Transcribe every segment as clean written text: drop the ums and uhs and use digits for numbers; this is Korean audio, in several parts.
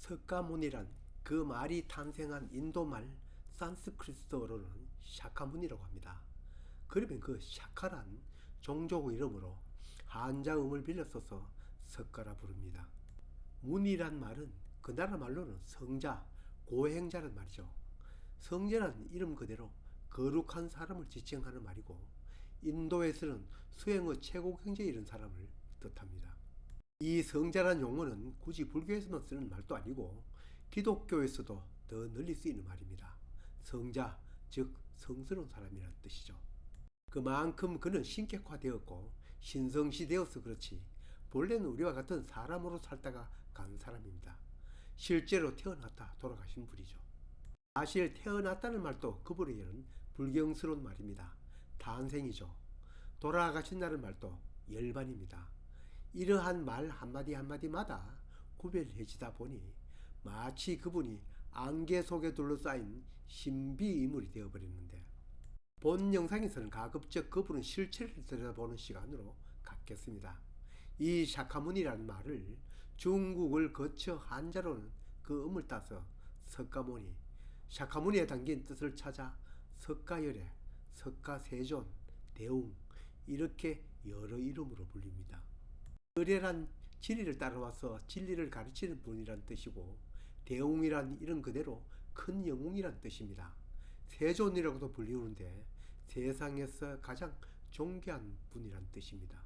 석가모니란 그 말이 탄생한 인도말 산스크리트어로는 샤카무니라고 합니다. 그러면 그 샤카란 종족 이름으로 한자음을 빌려 써서 석가라 부릅니다. 문이란 말은 그 나라 말로는 성자, 고행자란 말이죠. 성자란 이름 그대로 거룩한 사람을 지칭하는 말이고, 인도에서는 수행의 최고 경지에 이른 사람을 뜻합니다. 이 성자란 용어는 굳이 불교에서만 쓰는 말도 아니고 기독교에서도 더 널리 쓰이는 말입니다. 성자, 즉 성스러운 사람이라는 뜻이죠. 그만큼 그는 신격화되었고 신성시되어서 그렇지 본래는 우리와 같은 사람으로 살다가 간 사람입니다. 실제로 태어났다 돌아가신 분이죠. 사실 태어났다는 말도 그분에게는 불경스러운 말입니다. 탄생이죠. 돌아가신다는 말도 열반입니다. 이러한 말 한마디 한마디마다 구별해지다 보니 마치 그분이 안개 속에 둘러싸인 신비인물이 되어버렸는데, 본 영상에서는 가급적 그분의 실체를 들여다보는 시간으로 갖겠습니다. 이 샤카무니라는 말을 중국을 거쳐 한자로는 그 음을 따서 석가모니, 샤카무니에 담긴 뜻을 찾아 석가열애, 석가세존, 대웅 이렇게 여러 이름으로 불립니다. 열애란 진리를 따라와서 진리를 가르치는 분이란 뜻이고, 대웅이란 이름 그대로 큰 영웅이란 뜻입니다. 세존이라고도 불리우는데 세상에서 가장 존귀한 분이란 뜻입니다.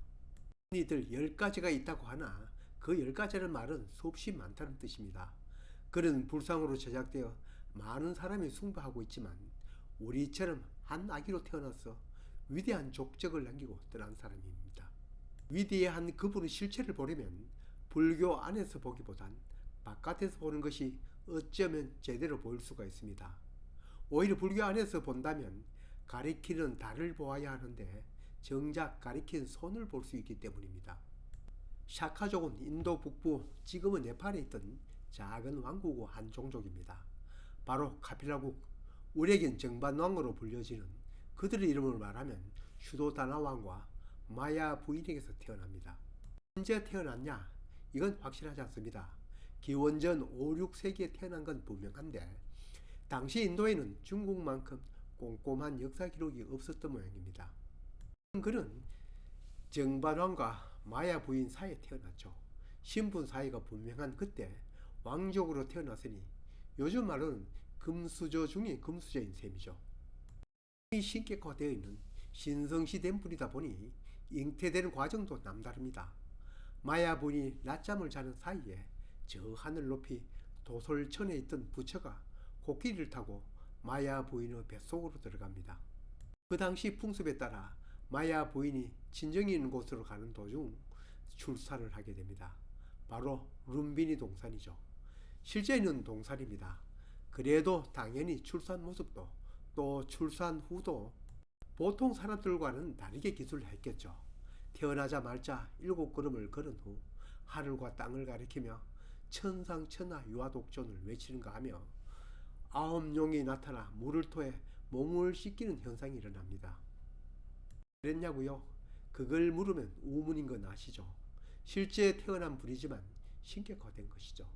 이들 10가지가 있다고 하나 그 10가지라는 말은 수없이 많다는 뜻입니다. 그는 불상으로 제작되어 많은 사람이 숭배하고 있지만 우리처럼 한 아기로 태어나서 위대한 족적을 남기고 떠난 사람입니다. 위대한 그분의 실체를 보려면 불교 안에서 보기보단 바깥에서 보는 것이 어쩌면 제대로 보일 수가 있습니다. 오히려 불교 안에서 본다면 가리키는 달을 보아야 하는데 정작 가리킨 손을 볼 수 있기 때문입니다. 샤카족은 인도 북부, 지금은 네팔에 있던 작은 왕국의 한 종족입니다. 바로 카필라국, 우리에겐 정반왕으로 불려지는 그들의 이름을 말하면 슈도다나 왕과 마야 부인에게서 태어납니다. 언제 태어났냐? 이건 확실하지 않습니다. 기원전 5, 6세기에 태어난 건 분명한데 당시 인도에는 중국만큼 꼼꼼한 역사 기록이 없었던 모양입니다. 그는 정반왕과 마야 부인 사이에 태어났죠. 신분 사이가 분명한 그때 왕족으로 태어났으니 요즘 말로는 금수저 중에 금수저인 셈이죠. 이 신격화되어 있는 신성시된 분이다 보니 잉태되는 과정도 남다릅니다. 마야 부인이 낮잠을 자는 사이에 저 하늘 높이 도솔천에 있던 부처가 코끼리를 타고 마야 부인의 뱃속으로 들어갑니다. 그 당시 풍습에 따라 마야 부인이 친정이 있는 곳으로 가는 도중 출산을 하게 됩니다. 바로 룸비니 동산이죠. 실제는 동산입니다. 그래도 당연히 출산 모습도 또 출산 후도 보통 사람들과는 다르게 기술을 했겠죠. 태어나자마자 7걸음을 걸은 후 하늘과 땅을 가리키며 천상천하 유아독존을 외치는가 하며 9용이 나타나 물을 토해 몸을 씻기는 현상이 일어납니다. 그랬냐고요? 그걸 물으면 우문인 건 아시죠? 실제 태어난 분이지만 신격화된 것이죠.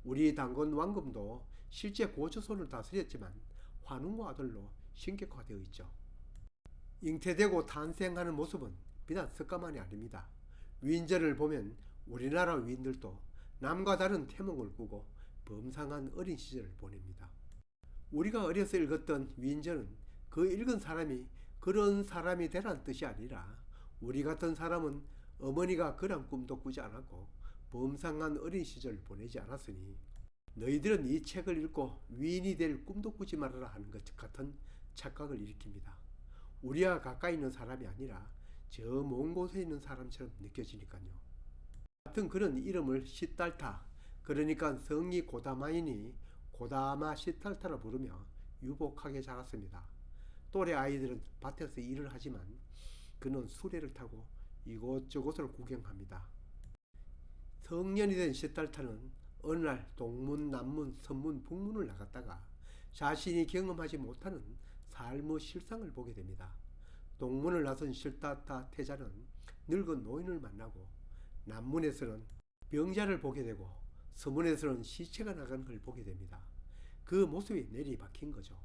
우리 당군 왕금도 실제 고조선을 다스렸지만 환웅과 아들로 신격화되어 있죠. 잉태되고 탄생하는 모습은 비단 석가만이 아닙니다. 위인전을 보면 우리나라 위인들도 남과 다른 태몽을 꾸고 범상한 어린 시절을 보냅니다. 우리가 어려서 읽었던 위인전은 그 읽은 사람이 그런 사람이 되라는 뜻이 아니라 우리 같은 사람은 어머니가 그런 꿈도 꾸지 않았고 범상한 어린 시절을 보내지 않았으니 너희들은 이 책을 읽고 위인이 될 꿈도 꾸지 말아라 하는 것 같은 착각을 일으킵니다. 우리와 가까이 있는 사람이 아니라 저 먼 곳에 있는 사람처럼 느껴지니까요. 같은 그런 이름을 시달타, 그러니까 성이 고다마이니 고다마 시달타라 부르며 유복하게 자랐습니다. 또래 아이들은 밭에서 일을 하지만 그는 수레를 타고 이곳저곳을 구경합니다. 성년이 된 시달타는 어느 날 동문, 남문, 서문, 북문을 나갔다가 자신이 경험하지 못하는 삶의 실상을 보게 됩니다. 동문을 나선 시달타 태자는 늙은 노인을 만나고 남문에서는 병자를 보게 되고 서문에서는 시체가 나가는 걸 보게 됩니다. 그 모습이 내리박힌 거죠.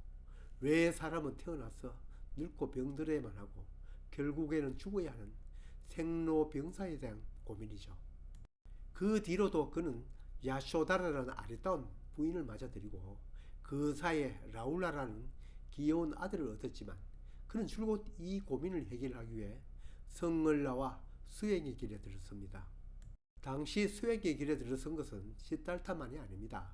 왜 사람은 태어나서 늙고 병들어야만 하고 결국에는 죽어야 하는 생로병사에 대한 고민이죠. 그 뒤로도 그는 야쇼다라는 아리따운 부인을 맞아들이고 그 사이에 라울라라는 귀여운 아들을 얻었지만 그는 줄곧 이 고민을 해결하기 위해 성을 나와 수행의 길에 들었습니다. 당시 수행의 길에 들어선 것은 시달타만이 아닙니다.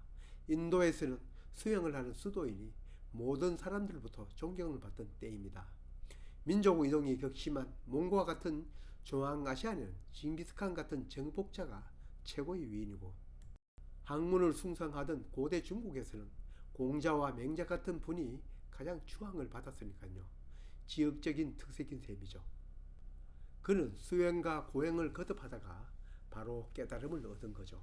인도에서는 수행을 하는 수도인이 모든 사람들로부터 존경을 받던 때입니다. 민족 이동이 격심한 몽고와 같은 중앙아시아는 징기스칸 같은 정복자가 최고의 위인이고, 학문을 숭상하던 고대 중국에서는 공자와 맹자 같은 분이 가장 추앙을 받았으니까요. 지역적인 특색인 셈이죠. 그는 수행과 고행을 거듭하다가 바로 깨달음을 얻은 거죠.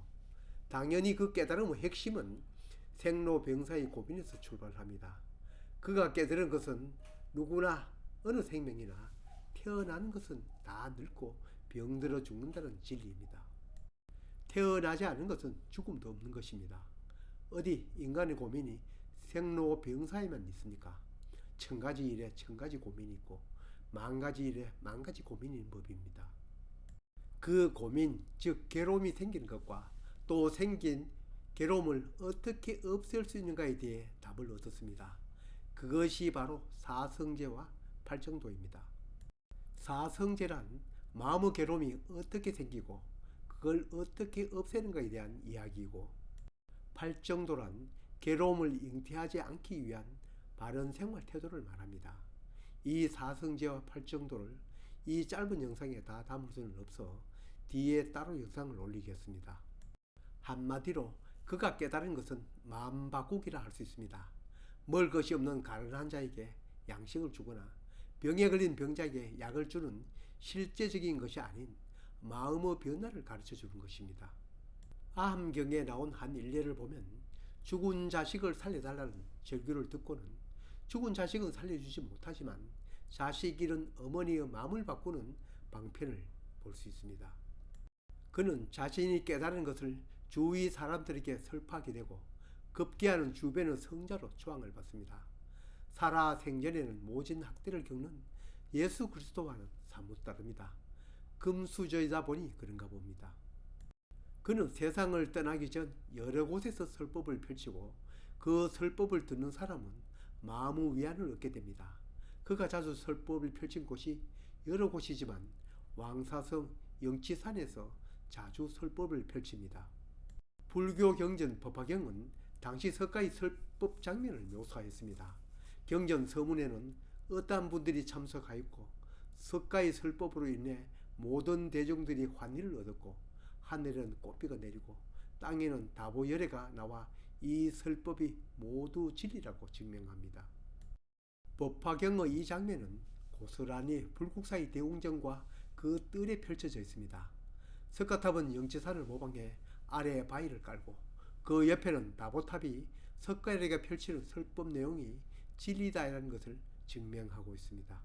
당연히 그 깨달음의 핵심은 생로병사의 고민에서 출발합니다. 그가 깨달은 것은 누구나 어느 생명이나 태어나는 것은 다 늙고 병들어 죽는다는 진리입니다. 태어나지 않은 것은 죽음도 없는 것입니다. 어디 인간의 고민이 생로병사에만 있습니까? 천가지 일에 천가지 고민이 있고 만가지 일에 만가지 고민이 있는 법입니다. 그 고민, 즉 괴로움이 생기는 것과 또 생긴 괴로움을 어떻게 없앨 수 있는가에 대해 답을 얻었습니다. 그것이 바로 사성제와 팔정도입니다. 사성제란 마음의 괴로움이 어떻게 생기고 그걸 어떻게 없애는가에 대한 이야기이고, 팔정도란 괴로움을 잉태하지 않기 위한 바른 생활 태도를 말합니다. 이 사성제와 팔정도를 이 짧은 영상에 다 담을 수는 없어 뒤에 따로 영상을 올리겠습니다. 한마디로 그가 깨달은 것은 마음 바꾸기라 할 수 있습니다. 먹을 것이 없는 가난한 자에게 양식을 주거나 병에 걸린 병자에게 약을 주는 실제적인 것이 아닌 마음의 변화를 가르쳐 주는 것입니다. 아함경에 나온 한 일례를 보면 죽은 자식을 살려달라는 절규를 듣고는 죽은 자식은 살려주지 못하지만 자식 잃은 어머니의 마음을 바꾸는 방편을 볼 수 있습니다. 그는 자신이 깨달은 것을 주위 사람들에게 설파하게 되고 급기야는 주변의 성자로 추앙을 받습니다. 살아 생전에는 모진 학대를 겪는 예수 그리스도와는 사뭇 다릅니다. 금수저이다 보니 그런가 봅니다. 그는 세상을 떠나기 전 여러 곳에서 설법을 펼치고 그 설법을 듣는 사람은 마음의 위안을 얻게 됩니다. 그가 자주 설법을 펼친 곳이 여러 곳이지만 왕사성 영치산에서 자주 설법을 펼칩니다. 불교 경전 법화경은 당시 석가의 설법 장면을 묘사했습니다. 경전 서문에는 어떠한 분들이 참석하였고 석가의 설법으로 인해 모든 대중들이 환희를 얻었고 하늘에는 꽃비가 내리고 땅에는 다보열애가 나와 이 설법이 모두 진리라고 증명합니다. 법화경의 이 장면은 고스란히 불국사의 대웅전과 그 뜰에 펼쳐져 있습니다. 석가탑은 영치산을 모방해 아래에 바위를 깔고 그 옆에는 다보탑이 석가에게 펼치는 설법 내용이 진리다라는 것을 증명하고 있습니다.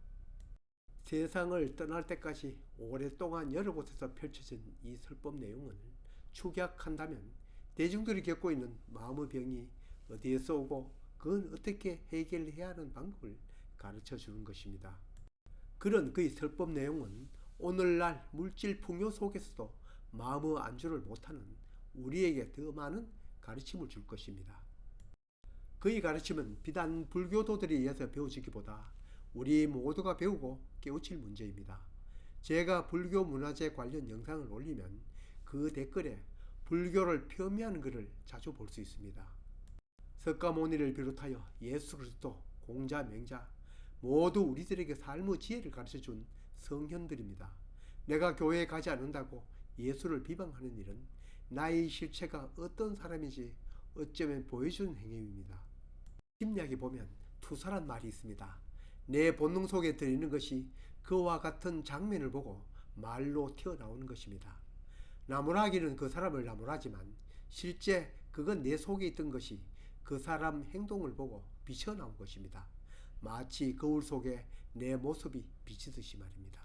세상을 떠날 때까지 오랫동안 여러 곳에서 펼쳐진 이 설법 내용을 축약한다면 대중들이 겪고 있는 마음의 병이 어디에서 오고 그건 어떻게 해결해야 하는 방법을 가르쳐 주는 것입니다. 그런 그의 설법 내용은 오늘날 물질 풍요 속에서도 마음의 안주를 못하는 우리에게 더 많은 가르침을 줄 것입니다. 그의 가르침은 비단 불교도들에 의해서 배워지기보다 우리 모두가 배우고 깨우칠 문제입니다. 제가 불교 문화재 관련 영상을 올리면 그 댓글에 불교를 폄훼하는 글을 자주 볼 수 있습니다. 석가모니를 비롯하여 예수 그리스도, 공자, 맹자 모두 우리들에게 삶의 지혜를 가르쳐준 성현들입니다. 내가 교회에 가지 않는다고 예수를 비방하는 일은 나의 실체가 어떤 사람인지 어쩌면 보여주는 행위입니다. 심리학에 보면 투사란 말이 있습니다. 내 본능 속에 들어있는 것이 그와 같은 장면을 보고 말로 튀어나오는 것입니다. 나무라기는 그 사람을 나무라지만 실제 그건 내 속에 있던 것이 그 사람 행동을 보고 비쳐 나온 것입니다. 마치 거울 속에 내 모습이 비치듯이 말입니다.